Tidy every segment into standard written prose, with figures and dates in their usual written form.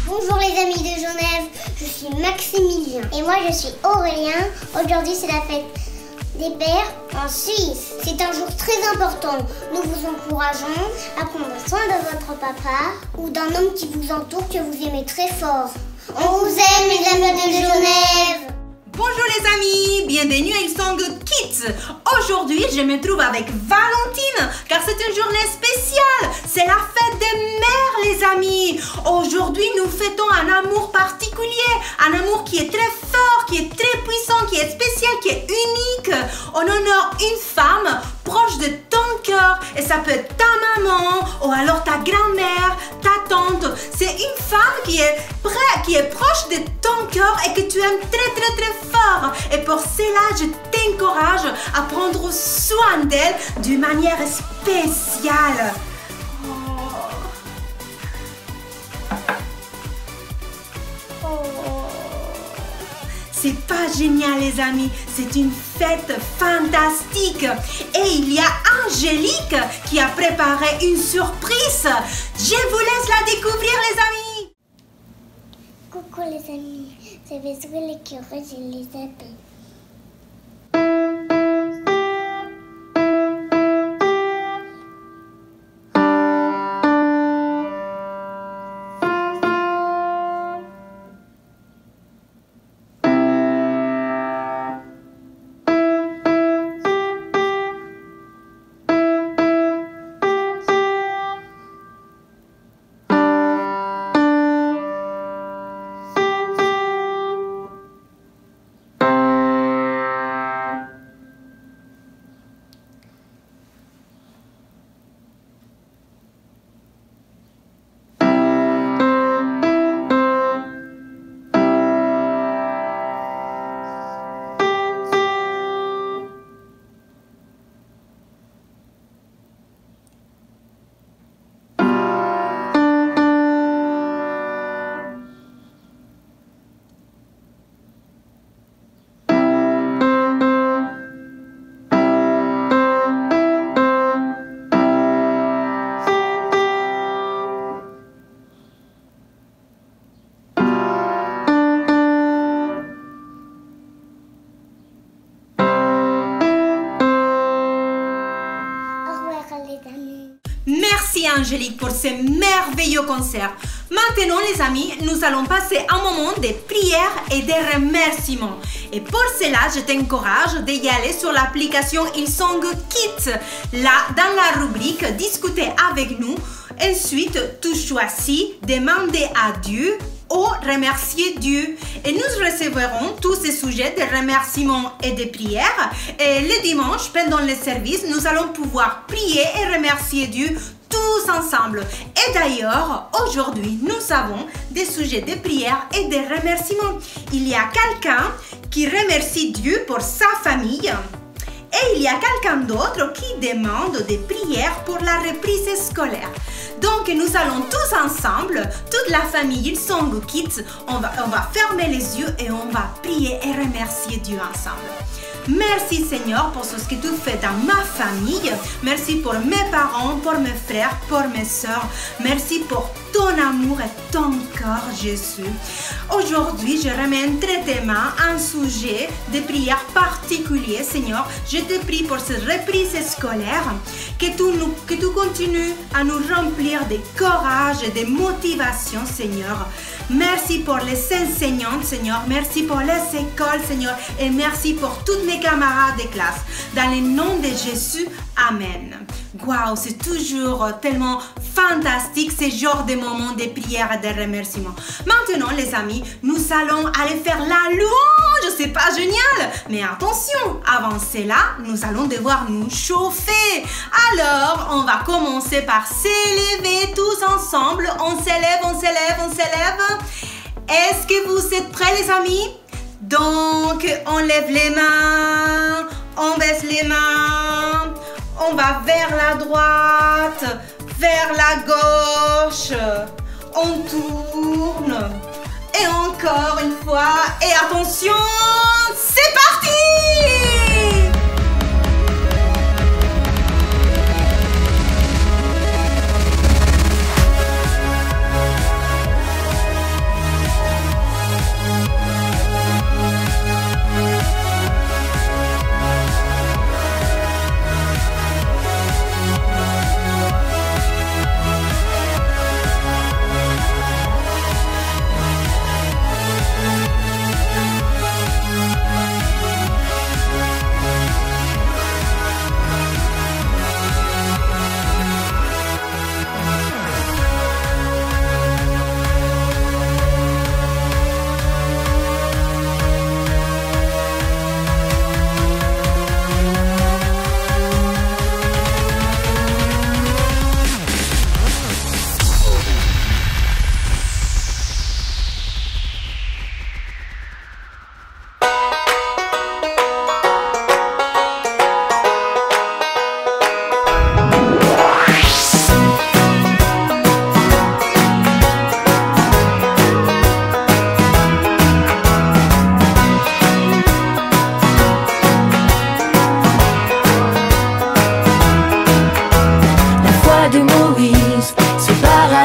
Bonjour les amis de Genève, je suis Maximilien. Et moi je suis Aurélien. Aujourd'hui c'est la fête des pères en Suisse. C'est un jour très important. Nous vous encourageons à prendre soin de votre papa ou d'un homme qui vous entoure que vous aimez très fort. On vous aime les amis de Genève. Bonjour les amis, bienvenue à Hillsong Kids. Aujourd'hui, je me trouve avec Valentine car c'est une journée spéciale. C'est la fête des mères les amis. Aujourd'hui, nous fêtons un amour particulier, un amour qui est très fort, qui est très puissant, qui est spécial, qui est unique. On honore une femme proche de ton cœur et ça peut être ta maman ou alors ta grand-mère, ta tante. C'est une femme qui est proche de ton cœur et que tu aimes très très très fort. Et pour cela, je t'encourage à prendre soin d'elle d'une manière spéciale. C'est pas génial les amis, c'est une fête fantastique. Et il y a Angélique qui a préparé une surprise. Je vous laisse la découvrir les amis. Coucou les amis, c'est Bézou l'écureuil et les abeilles. Merci Angélique pour ce merveilleux concert. Maintenant les amis, nous allons passer un moment de prière et de remerciements. Et pour cela, je t'encourage d'y aller sur l'application Hillsong Kids. Là, dans la rubrique Discuter avec nous, ensuite tu choisis Demander à Dieu ou remercier Dieu. Et nous recevrons tous ces sujets de remerciements et de prières. Et le dimanche, pendant le service, nous allons pouvoir prier et remercier Dieu tous ensemble. Et d'ailleurs, aujourd'hui, nous avons des sujets de prière et de remerciements. Il y a quelqu'un qui remercie Dieu pour sa famille. Et il y a quelqu'un d'autre qui demande des prières pour la reprise scolaire. Donc nous allons tous ensemble, toute la famille Hillsong Kids, on va fermer les yeux et on va prier et remercier Dieu ensemble. Merci Seigneur pour ce que tu fais dans ma famille. Merci pour mes parents, pour mes frères, pour mes soeurs. Merci pour ton amour et ton cœur, Jésus. Aujourd'hui, je remets entre tes mains un sujet de prière particulier, Seigneur. Je te prie pour cette reprise scolaire, que tu continues à nous remplir de courage et de motivation, Seigneur. Merci pour les enseignants, Seigneur. Merci pour les écoles, Seigneur. Et merci pour toutes mes camarades de classe. Dans le nom de Jésus, Amen. Waouh, c'est toujours tellement fantastique ce genre de moments de prière et de remerciement. Maintenant, les amis, nous allons aller faire la louange. C'est pas génial? Mais attention, avant cela, nous allons devoir nous chauffer. Alors, on va commencer par s'élever tous ensemble. On s'élève, on s'élève, on s'élève. Est-ce que vous êtes prêts, les amis? Donc, on lève les mains, on baisse les mains, on va vers la droite, vers la gauche, on tourne, et encore une fois, et attention, c'est parti!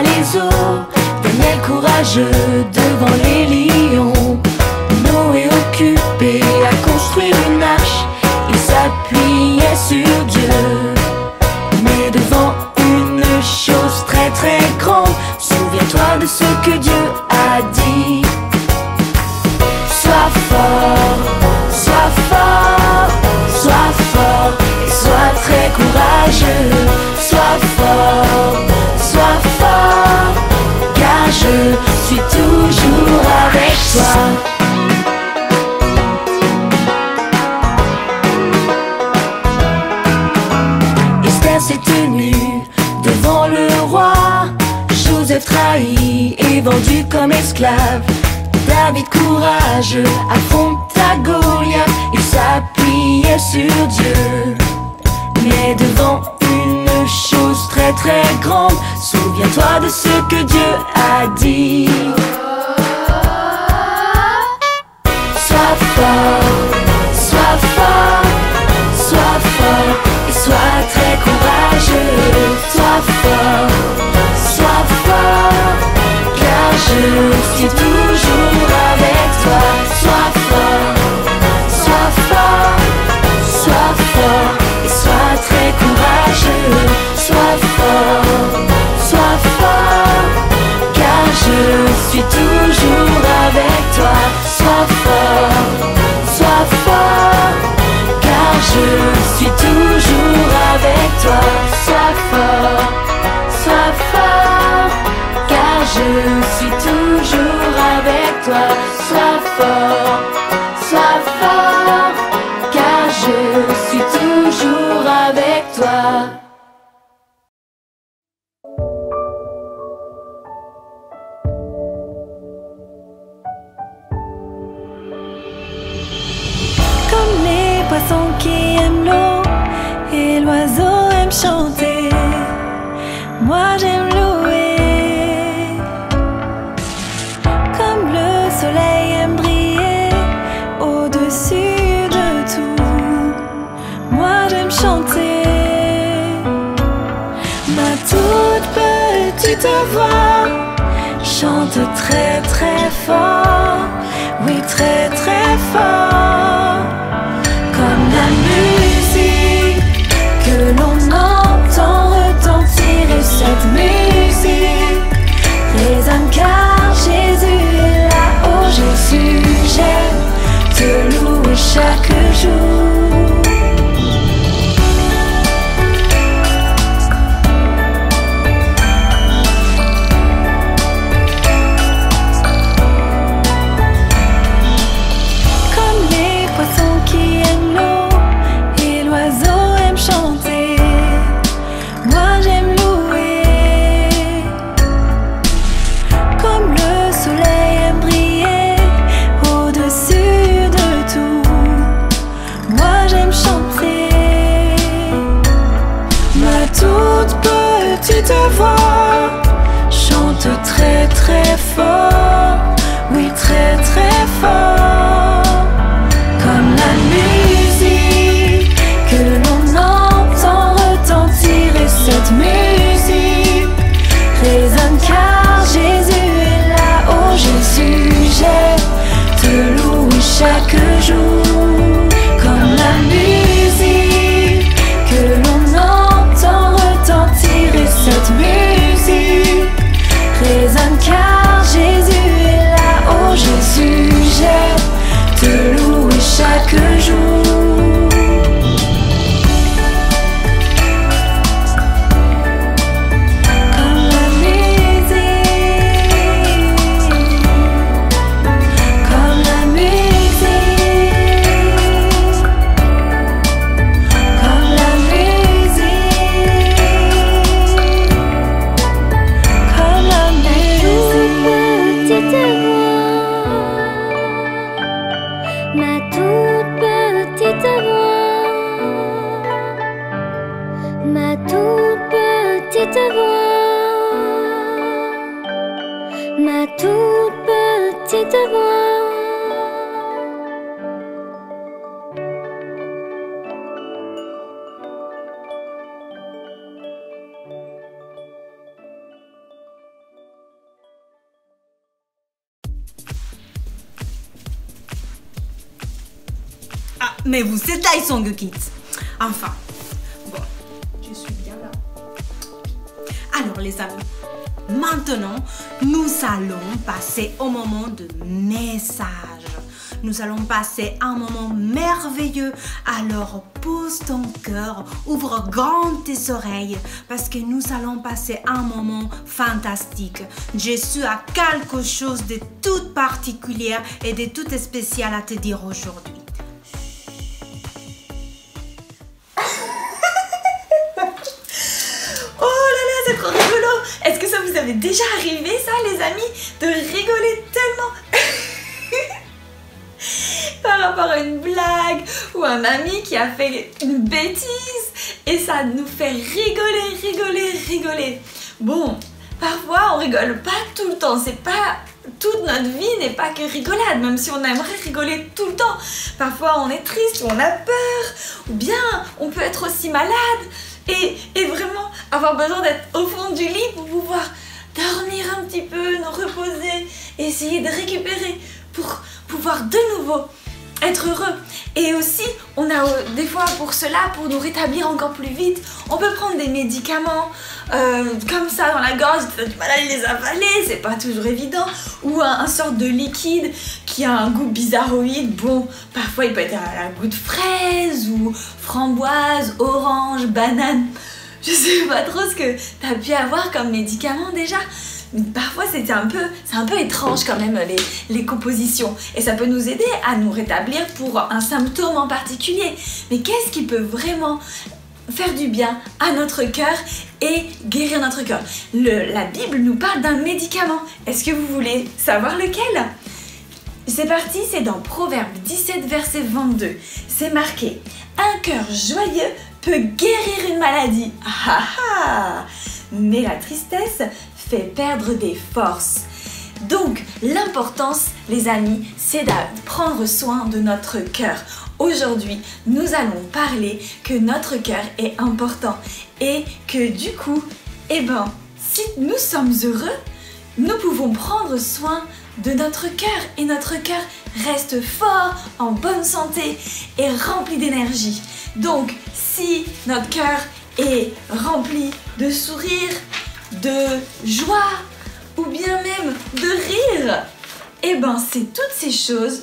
les eaux, Daniel courageux devant les lions, Noé occupé à construire une arche, il s'appuyait sur Dieu. Mais devant une chose très très grande, souviens-toi de ce que Dieu a dit. Sois fort, sois fort, sois fort et sois très courageux. Sois fort, car je suis toujours avec toi. Esther s'est tenue devant le roi, Joseph trahi et vendu comme esclave. David courageux affronta Goliath, il s'appuyait sur Dieu. Mais devant une chose très très grande, souviens-toi de ce que Dieu a dit. Sois fort, sois fort, sois fort et sois très courageux. Sois fort, car je suis toujours avec toi. Sois fort, et sois très courageux. Sois fort, car je suis toujours avec toi. Sois fort, car je suis toujours avec toi. Sois fort, car je suis toujours avec toi. Sois fort, car je suis toujours avec toi. Comme les poissons qui aiment l'eau et l'oiseau aime chanter, moi j'aime louer. Comme le soleil aime briller au-dessus de tout, moi j'aime chanter. Ma toute petite voix chante très très fort, oui très très fort. Comme la musique que l'on entend retentir, et cette musique résonne car Jésus est là. Oh Jésus, j'aime te louer chaque jour. Comme les poissons qui aiment l'eau et l'oiseau aime chanter, moi j'aime louer. Comme le soleil aime briller au-dessus de tout, moi j'aime chanter. Ma toute petite voix chante très très fort, oui très très fort. Comme la musique que l'on entend retentir, et cette musique résonne car Jésus est là. Oh Jésus, j'aime te louer chaque jour. Comme la musique que l'on entend retentir, et cette musique résonne car Jésus est là. Oh Jésus, j'aime te louer chaque jour. Comme la musique, comme la musique, comme la musique, comme la musique. Ma toute petite voix, ma toute petite voix, ma toute petite voix. mais vous êtes là, ils sont kids. Enfin, bon, je suis bien là. Alors les amis, maintenant, nous allons passer au moment de message. Nous allons passer un moment merveilleux. Alors pose ton cœur, ouvre grand tes oreilles parce que nous allons passer un moment fantastique. Jésus a quelque chose de tout particulier et de tout spécial à te dire aujourd'hui. Oh là là, c'est trop rigolo! Est-ce que ça vous avait déjà arrivé, ça, les amis, de rigoler tellement par rapport à une blague ou un ami qui a fait une bêtise et ça nous fait rigoler. Bon, parfois on rigole pas tout le temps, c'est pas... Toute notre vie n'est pas que rigolade, même si on aimerait rigoler tout le temps. Parfois on est triste ou on a peur, ou bien on peut être aussi malade et vraiment avoir besoin d'être au fond du lit pour pouvoir dormir un petit peu, nous reposer et essayer de récupérer pour pouvoir de nouveau être heureux. Et aussi, on a des fois pour cela, pour nous rétablir encore plus vite, on peut prendre des médicaments comme ça dans la gorge, t'as du mal à les avaler, c'est pas toujours évident, ou un sorte de liquide qui a un goût bizarroïde. Bon, parfois il peut être à goût de fraise ou framboise, orange, banane. Je sais pas trop ce que t'as pu avoir comme médicament déjà. Mais parfois c'est un peu étrange quand même les compositions et ça peut nous aider à nous rétablir pour un symptôme en particulier. Mais qu'est-ce qui peut vraiment faire du bien à notre cœur et guérir notre cœur? La Bible nous parle d'un médicament. Est-ce que vous voulez savoir lequel? C'est parti, c'est dans Proverbe 17 verset 22. C'est marqué: un cœur joyeux peut guérir une maladie. Ah ah! Mais la tristesse fait perdre des forces. Donc, l'importance, les amis, c'est de prendre soin de notre cœur. Aujourd'hui, nous allons parler que notre cœur est important et que du coup, si nous sommes heureux, nous pouvons prendre soin de notre cœur et notre cœur reste fort, en bonne santé et rempli d'énergie. Donc, si notre cœur est rempli de sourire, de joie ou bien même de rire, c'est toutes ces choses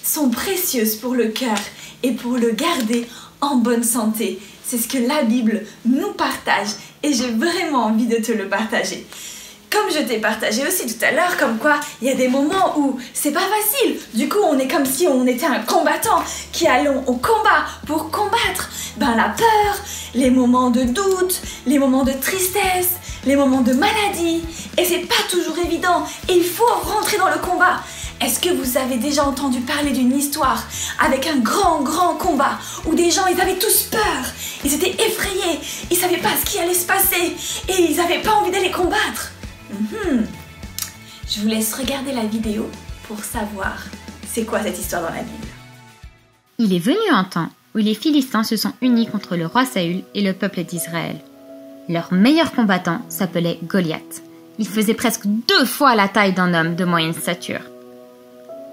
sont précieuses pour le cœur et pour le garder en bonne santé. C'est ce que la Bible nous partage et j'ai vraiment envie de te le partager. Comme je t'ai partagé aussi tout à l'heure, comme quoi il y a des moments où c'est pas facile. Du coup, on est comme si on était un combattant qui allons au combat pour combattre la peur, les moments de doute, les moments de tristesse, les moments de maladie. Et c'est pas toujours évident. Et il faut rentrer dans le combat. Est-ce que vous avez déjà entendu parler d'une histoire avec un grand combat où des gens, ils avaient tous peur, ils étaient effrayés, ils savaient pas ce qui allait se passer et ils avaient pas envie d'aller combattre? Je vous laisse regarder la vidéo pour savoir c'est quoi cette histoire dans la Bible. Il est venu un temps où les Philistins se sont unis contre le roi Saül et le peuple d'Israël. Leur meilleur combattant s'appelait Goliath. Il faisait presque 2 fois la taille d'un homme de moyenne stature.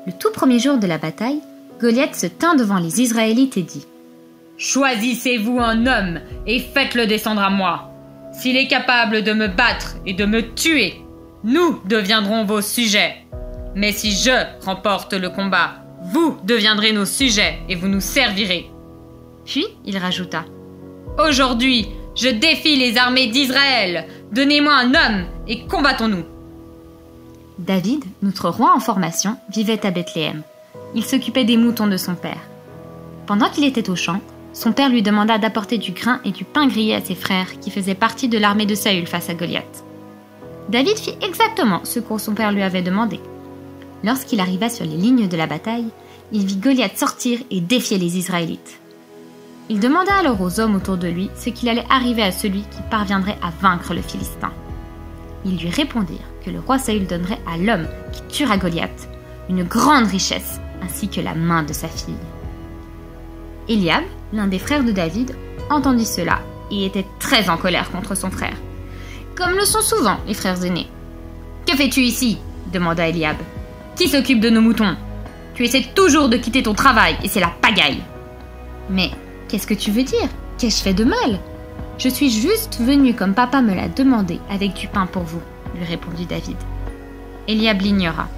Le tout premier jour de la bataille, Goliath se tint devant les Israélites et dit: « Choisissez-vous un homme et faites-le descendre à moi. S'il est capable de me battre et de me tuer, nous deviendrons vos sujets. Mais si je remporte le combat, vous deviendrez nos sujets et vous nous servirez. » Puis il rajouta: « Aujourd'hui, je défie les armées d'Israël. Donnez-moi un homme et combattons-nous. » David, notre roi en formation, vivait à Bethléem. Il s'occupait des moutons de son père. Pendant qu'il était au champ, son père lui demanda d'apporter du grain et du pain grillé à ses frères qui faisaient partie de l'armée de Saül face à Goliath. David fit exactement ce que son père lui avait demandé. Lorsqu'il arriva sur les lignes de la bataille, il vit Goliath sortir et défier les Israélites. Il demanda alors aux hommes autour de lui ce qu'il allait arriver à celui qui parviendrait à vaincre le Philistin. Ils lui répondirent que le roi Saül donnerait à l'homme qui tuera Goliath une grande richesse ainsi que la main de sa fille. Eliab, l'un des frères de David, entendit cela et était très en colère contre son frère, comme le sont souvent les frères aînés. « Que fais-tu ici ?» demanda Eliab. « Qui s'occupe de nos moutons ? Tu essaies toujours de quitter ton travail et c'est la pagaille. » Mais qu'est-ce que tu veux dire? Qu'ai-je fait de mal? Je suis juste venu comme papa me l'a demandé, avec du pain pour vous, lui répondit David. Eliab l'ignora.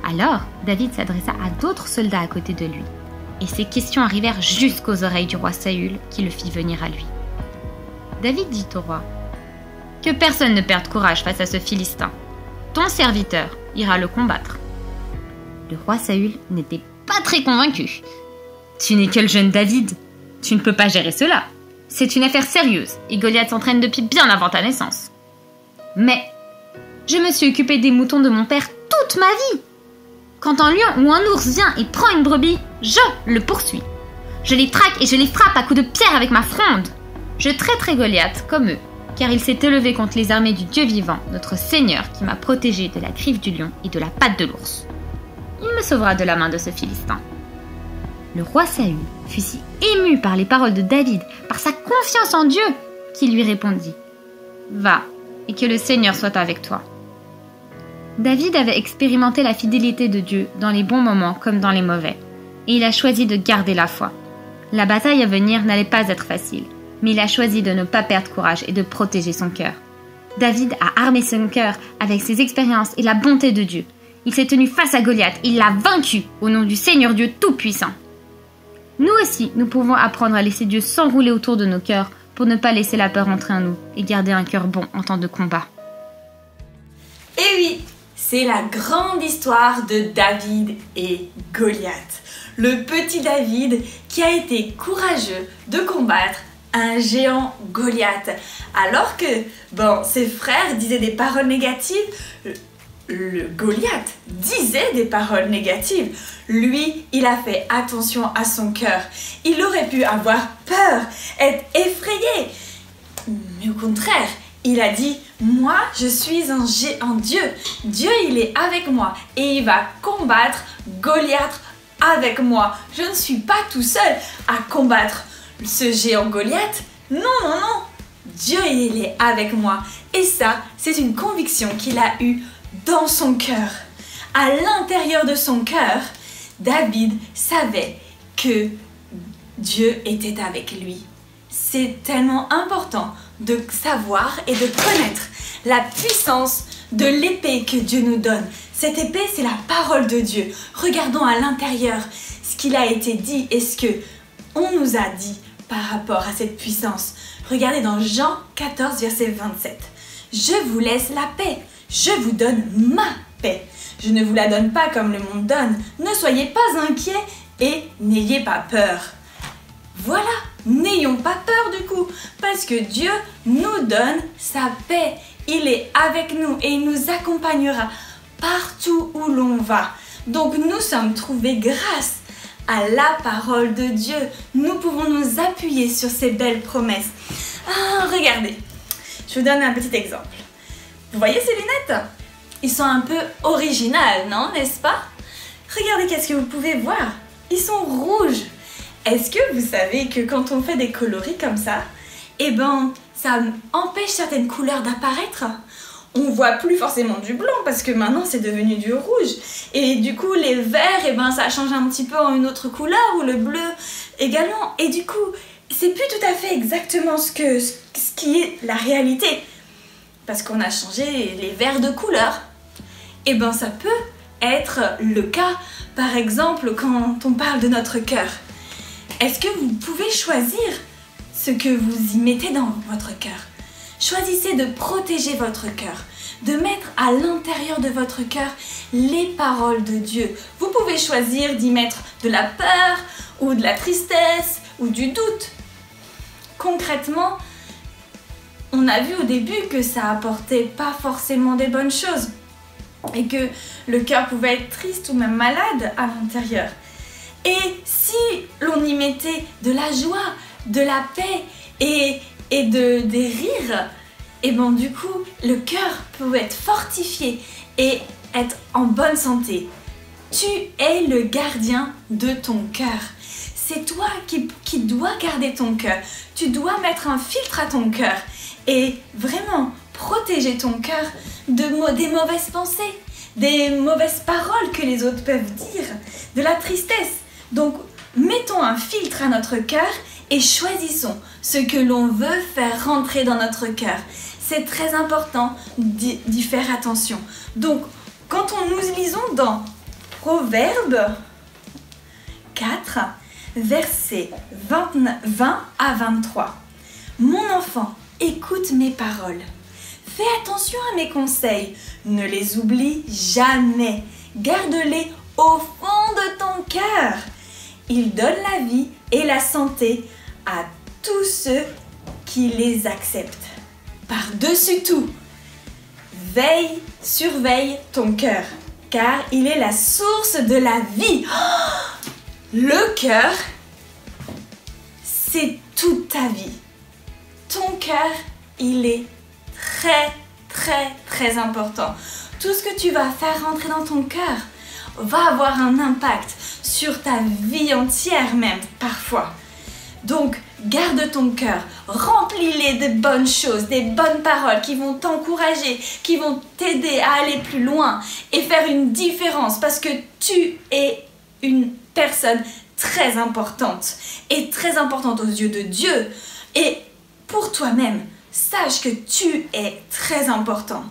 Alors, David s'adressa à d'autres soldats à côté de lui, et ses questions arrivèrent jusqu'aux oreilles du roi Saül, qui le fit venir à lui. David dit au roi, « Que personne ne perde courage face à ce Philistin. Ton serviteur ira le combattre. » Le roi Saül n'était pas très convaincu. « Tu n'es que le jeune David. Tu ne peux pas gérer cela. C'est une affaire sérieuse, et Goliath s'entraîne depuis bien avant ta naissance. Mais je me suis occupé des moutons de mon père toute ma vie. Quand un lion ou un ours vient et prend une brebis, je le poursuis. Je les traque et je les frappe à coups de pierre avec ma fronde. Je traiterai Goliath comme eux, car il s'est élevé contre les armées du Dieu vivant, notre Seigneur, qui m'a protégé de la griffe du lion et de la patte de l'ours. Il me sauvera de la main de ce Philistin. » Le roi Saül fut si ému par les paroles de David, par sa confiance en Dieu, qu'il lui répondit « Va, et que le Seigneur soit avec toi. » David avait expérimenté la fidélité de Dieu dans les bons moments comme dans les mauvais, et il a choisi de garder la foi. La bataille à venir n'allait pas être facile, mais il a choisi de ne pas perdre courage et de protéger son cœur. David a armé son cœur avec ses expériences et la bonté de Dieu. Il s'est tenu face à Goliath, il l'a vaincu au nom du Seigneur Dieu Tout-Puissant. Nous aussi, nous pouvons apprendre à laisser Dieu s'enrouler autour de nos cœurs pour ne pas laisser la peur entrer en nous et garder un cœur bon en temps de combat. Et oui, c'est la grande histoire de David et Goliath. Le petit David qui a été courageux de combattre un géant Goliath. Alors que, ses frères disaient des paroles négatives, le Goliath disait des paroles négatives. Lui, il a fait attention à son cœur. Il aurait pu avoir peur, être effrayé. Mais au contraire, il a dit, moi, je suis un Dieu. Dieu, il est avec moi et il va combattre Goliath avec moi. Je ne suis pas tout seul à combattre ce géant Goliath. Non, non, non. Dieu, il est avec moi. Et ça, c'est une conviction qu'il a eue dans son cœur. À l'intérieur de son cœur, David savait que Dieu était avec lui. C'est tellement important de savoir et de connaître la puissance de l'épée que Dieu nous donne. Cette épée, c'est la parole de Dieu. Regardons à l'intérieur ce qu'il a été dit et ce qu'on nous a dit par rapport à cette puissance. Regardez dans Jean 14, verset 27. « Je vous laisse la paix. Je vous donne ma paix. Je ne vous la donne pas comme le monde donne. Ne soyez pas inquiets et n'ayez pas peur. » Voilà, n'ayons pas peur du coup, parce que Dieu nous donne sa paix. Il est avec nous et il nous accompagnera partout où l'on va. Donc nous sommes trouvés grâce à la parole de Dieu. Nous pouvons nous appuyer sur ces belles promesses. Regardez, je vous donne un petit exemple. Vous voyez ces lunettes? Ils sont un peu originales, non, n'est-ce pas? Regardez qu'est-ce que vous pouvez voir. Ils sont rouges. Est-ce que vous savez que quand on fait des coloris comme ça, ça empêche certaines couleurs d'apparaître? On voit plus forcément du blanc parce que maintenant c'est devenu du rouge. Et du coup les verts, ça change un petit peu en une autre couleur, ou le bleu également. Et du coup, c'est plus tout à fait exactement ce qui est la réalité. Parce qu'on a changé les verts de couleur. Ça peut être le cas, par exemple, quand on parle de notre cœur. Est-ce que vous pouvez choisir ce que vous y mettez dans votre cœur? Choisissez de protéger votre cœur, de mettre à l'intérieur de votre cœur les paroles de Dieu. Vous pouvez choisir d'y mettre de la peur, ou de la tristesse, ou du doute. Concrètement, on a vu au début que ça apportait pas forcément des bonnes choses et que le cœur pouvait être triste ou même malade à l'intérieur. Et si l'on y mettait de la joie, de la paix et des rires, du coup, le cœur peut être fortifié et être en bonne santé. Tu es le gardien de ton cœur. C'est toi qui dois garder ton cœur. Tu dois mettre un filtre à ton cœur et vraiment protéger ton cœur des mauvaises pensées, des mauvaises paroles que les autres peuvent dire, de la tristesse. Donc, mettons un filtre à notre cœur et choisissons ce que l'on veut faire rentrer dans notre cœur. C'est très important d'y faire attention. Donc, quand nous lisons dans Proverbes 4, versets 20 à 23. Mon enfant, écoute mes paroles. Fais attention à mes conseils. Ne les oublie jamais. Garde-les au fond de ton cœur. Ils donnent la vie et la santé à tous ceux qui les acceptent. Par-dessus tout, surveille ton cœur, car il est la source de la vie. Oh! Le cœur, c'est toute ta vie. Ton cœur, il est très, très, très important. Tout ce que tu vas faire rentrer dans ton cœur va avoir un impact sur ta vie entière même, parfois. Donc, garde ton cœur, remplis-les de bonnes choses, des bonnes paroles qui vont t'encourager, qui vont t'aider à aller plus loin et faire une différence parce que tu es une personne très importante et très importante aux yeux de Dieu. Et pour toi-même, sache que tu es très important.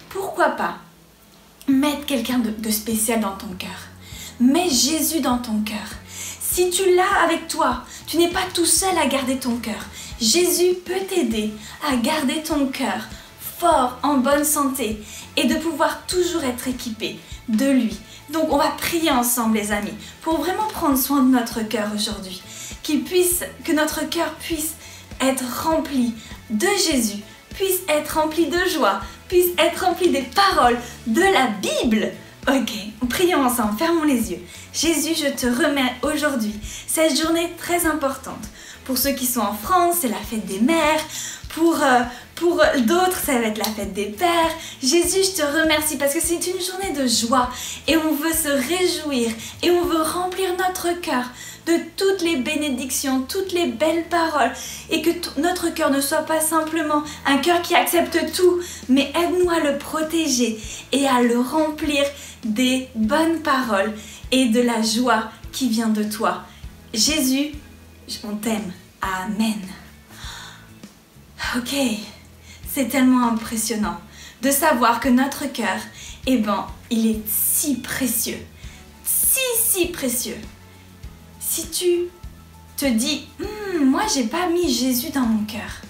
Pourquoi pas mettre quelqu'un de spécial dans ton cœur? Mets Jésus dans ton cœur. Si tu l'as avec toi, tu n'es pas tout seul à garder ton cœur. Jésus peut t'aider à garder ton cœur fort, en bonne santé et de pouvoir toujours être équipé de lui. Donc on va prier ensemble les amis pour vraiment prendre soin de notre cœur aujourd'hui. Que notre cœur puisse être rempli de Jésus, puisse être rempli de joie, puisse être rempli des paroles de la Bible. Ok, prions ensemble, fermons les yeux. Jésus, je te remets aujourd'hui cette journée très importante. Pour ceux qui sont en France, c'est la fête des mères. Pour d'autres, ça va être la fête des pères. Jésus, je te remercie parce que c'est une journée de joie et on veut se réjouir et on veut remplir notre cœur de toutes les bénédictions, toutes les belles paroles et que notre cœur ne soit pas simplement un cœur qui accepte tout, mais aide-nous à le protéger et à le remplir des bonnes paroles et de la joie qui vient de toi. Jésus, on t'aime. Amen. Ok, c'est tellement impressionnant de savoir que notre cœur, il est si précieux, si précieux. Si tu te dis, moi j'ai pas mis Jésus dans mon cœur,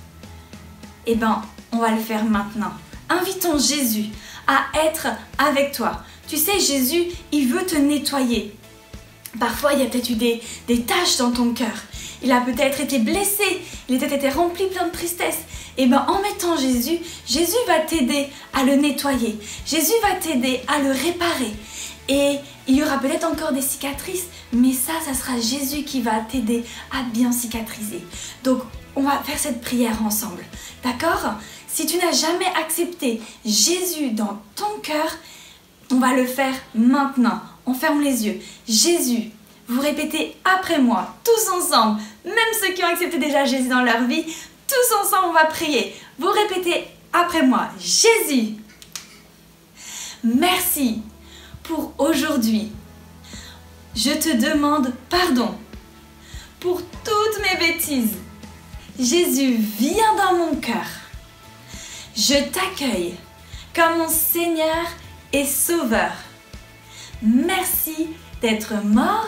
on va le faire maintenant. Invitons Jésus à être avec toi. Tu sais, Jésus, il veut te nettoyer. Parfois, il y a peut-être eu des taches dans ton cœur. Il a peut-être été blessé, il a peut-être été rempli plein de tristesse. En mettant Jésus, Jésus va t'aider à le nettoyer. Jésus va t'aider à le réparer. Et il y aura peut-être encore des cicatrices, mais ça sera Jésus qui va t'aider à bien cicatriser. Donc, on va faire cette prière ensemble. D'accord? Si tu n'as jamais accepté Jésus dans ton cœur, on va le faire maintenant. On ferme les yeux. Jésus, vous répétez après moi, tous ensemble, même ceux qui ont accepté déjà Jésus dans leur vie, tous ensemble, on va prier. Vous répétez après moi. Jésus, merci pour aujourd'hui. Je te demande pardon pour toutes mes bêtises. Jésus, viens dans mon cœur. Je t'accueille comme mon Seigneur et Sauveur. Merci d'être mort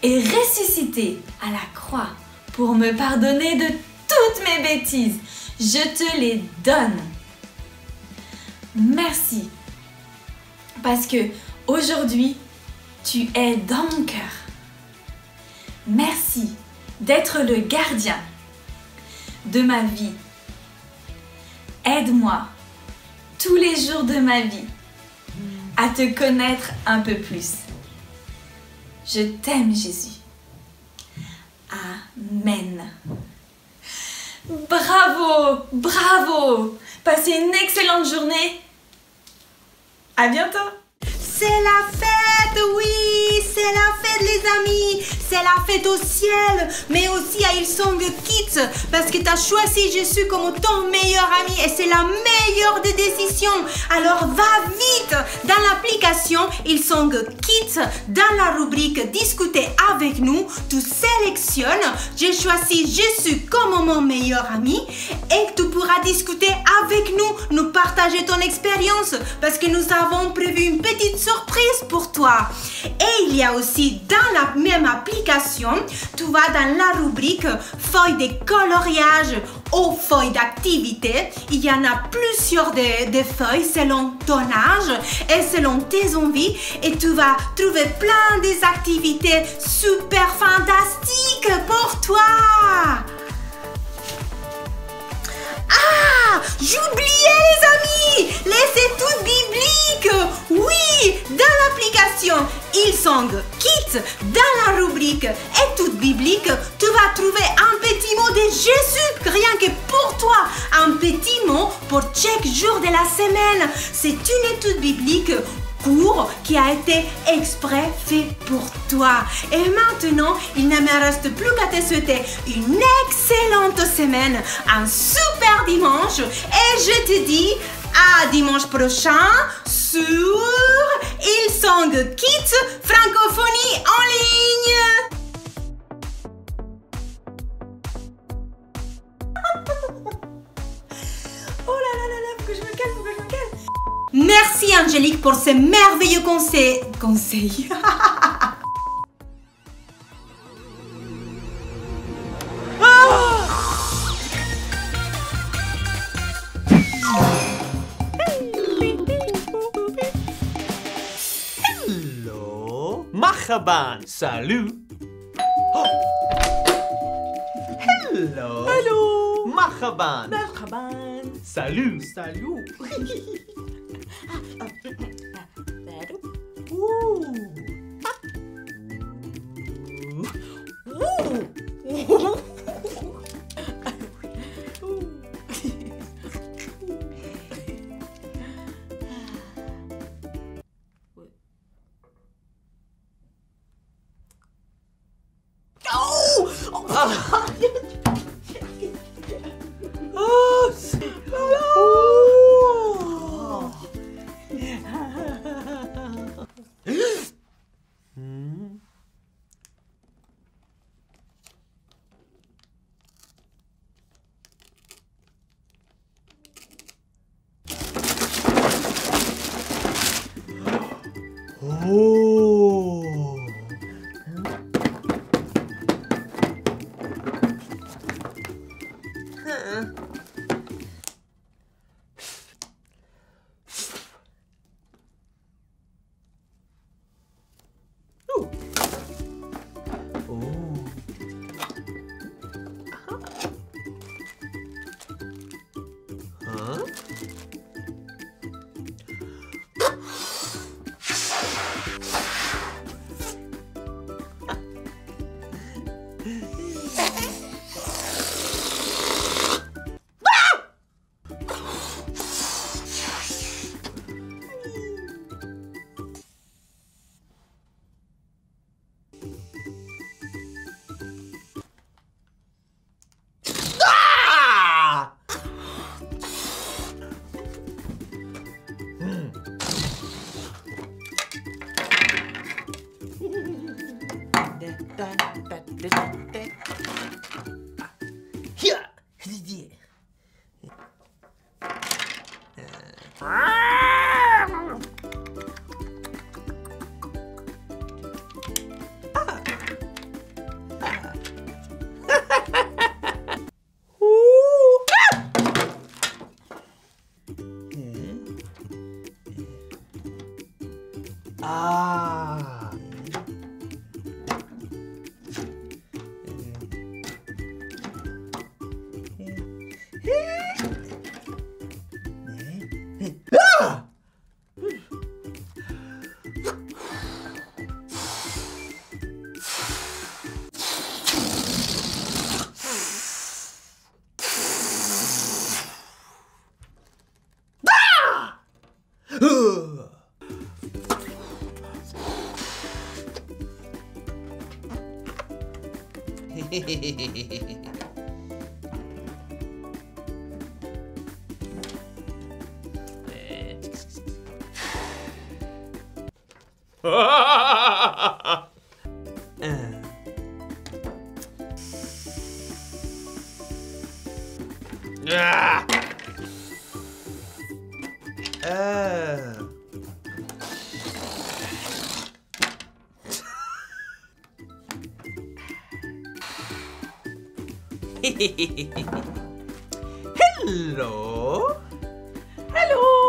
et ressuscité à la croix pour me pardonner de toutes mes bêtises. Je te les donne. Merci parce que aujourd'hui, tu es dans mon cœur. Merci d'être le gardien de ma vie. Aide-moi tous les jours de ma vie à te connaître un peu plus. Je t'aime, Jésus. Amen. Bravo, bravo. Passez une excellente journée. À bientôt. C'est la fête, oui, c'est la fête les amis, c'est la fête au ciel, mais aussi à Hillsong Kids, parce que tu as choisi Jésus comme ton meilleur ami et c'est la meilleure des décisions. Alors va vite Dans l'application Hillsong Kids, dans la rubrique Discuter avec nous, tu sélectionnes j'ai choisi Jésus comme mon meilleur ami et tu pourras discuter avec nous partager ton expérience parce que nous avons prévu une petite surprise pour toi. Et il y a aussi dans la même application, tu vas dans la rubrique feuilles de coloriage ou feuilles d'activité. Il y en a plusieurs de feuilles selon ton âge et selon tes envies et tu vas trouver plein des activités super fantastiques pour toi. Ah, j'oubliais les amis, les études bibliques. Oui, dans l'application Hillsong Kids, dans la rubrique études bibliques, tu vas trouver un petit mot de Jésus, rien que pour toi, un petit mot pour chaque jour de la semaine. C'est une étude biblique court qui a été exprès fait pour toi. Et maintenant, il ne me reste plus qu'à te souhaiter une excellente semaine, un super dimanche et je te dis à dimanche prochain sur Hillsong Kids Francophonie en ligne. Oh là là là là, faut que je me calme, faut que je me calme. Merci Angélique pour ces merveilleux conseils. Hello, marhaban, salut. Oh. Hello, hello, marhaban, marhaban, salut, salut. Hello. Hello.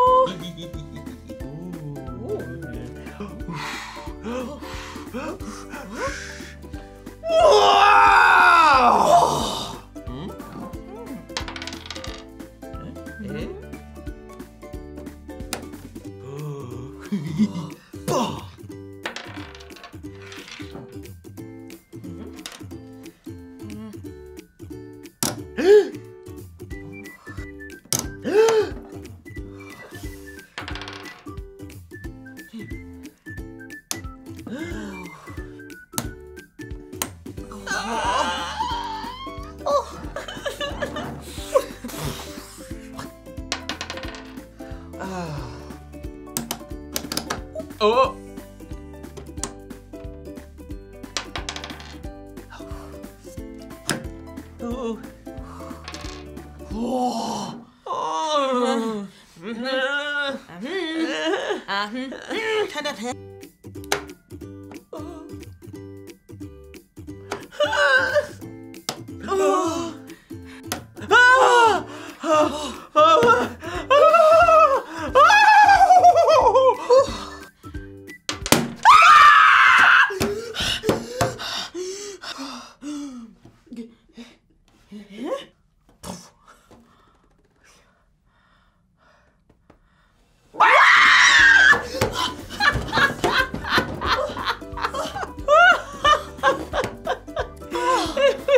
Oh.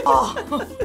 Oh.